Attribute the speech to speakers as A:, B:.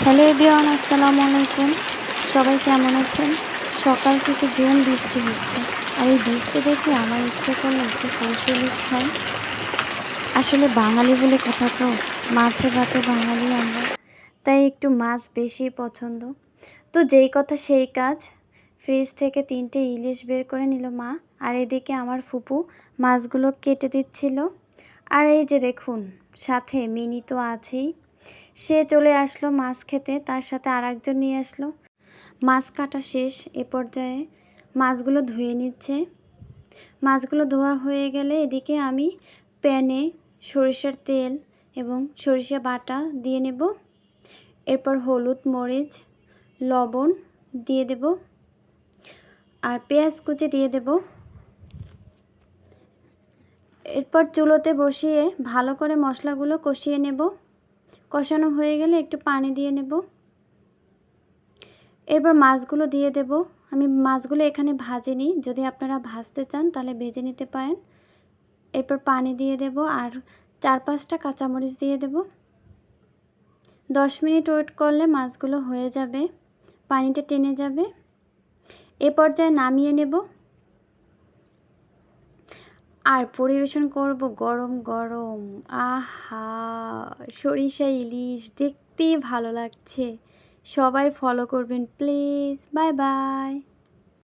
A: Hello everyone, আসসালামু আলাইকুম। সবাই কেমন আছেন? সকাল থেকে বৃষ্টি হচ্ছে, আর এই বৃষ্টি দেখে আমার ইচ্ছে করলো একটু সরষে ইলিশ খাই। আসলে বাঙালি বলে কথা তো, মাছে ভাতে বাঙালি আমরা, তাই একটু মাছ বেশি পছন্দ। তো যেই কথা সেই কাজ, ফ্রিজ থেকে 3টে ইলিশ বের করে নিল মা, আর এদিকে আমার ফুপু মাছগুলো কেটে দিচ্ছিল। আর এই যে দেখুন, সাথে মিনি তো আছেই, সে চলে আসলো মাছ খেতে, তার সাথে আর একজন নিয়ে আসলো। মাছ কাটা শেষ, এ পর্যায়ে মাছগুলো ধুয়ে নিচ্ছে। মাছগুলো ধোয়া হয়ে গেলে এদিকে আমি প্যানে সরিষার তেল এবং সরিষা বাটা দিয়ে নেব। এরপর হলুদ, মরিচ, লবণ দিয়ে দেব, আর পেঁয়াজ কুচি দিয়ে দেব। এরপর চুলোতে বসিয়ে ভালো করে মশলাগুলো কষিয়ে নেব। কষানো হয়ে গেলে একটু পানি দিয়ে নেব। এরপর মাছগুলো দিয়ে দেব। আমি মাছগুলো এখানে ভাজিনি, যদি আপনারা ভাজতে চান তাহলে ভেজে নিতে পারেন। এরপর পানি দিয়ে দেব আর 4-5টা কাঁচামরিচ দিয়ে দেব। 10 মিনিট ওয়েট করলে মাছগুলো হয়ে যাবে, পানিটা টেনে যাবে। এ পর্যায়ে নামিয়ে নেব আর পরিবেশন করব গরম গরম। আহা, সরিষা ইলিশ দেখতেই ভালো লাগছে। সবাই ফলো করবেন প্লিজ। Bye bye.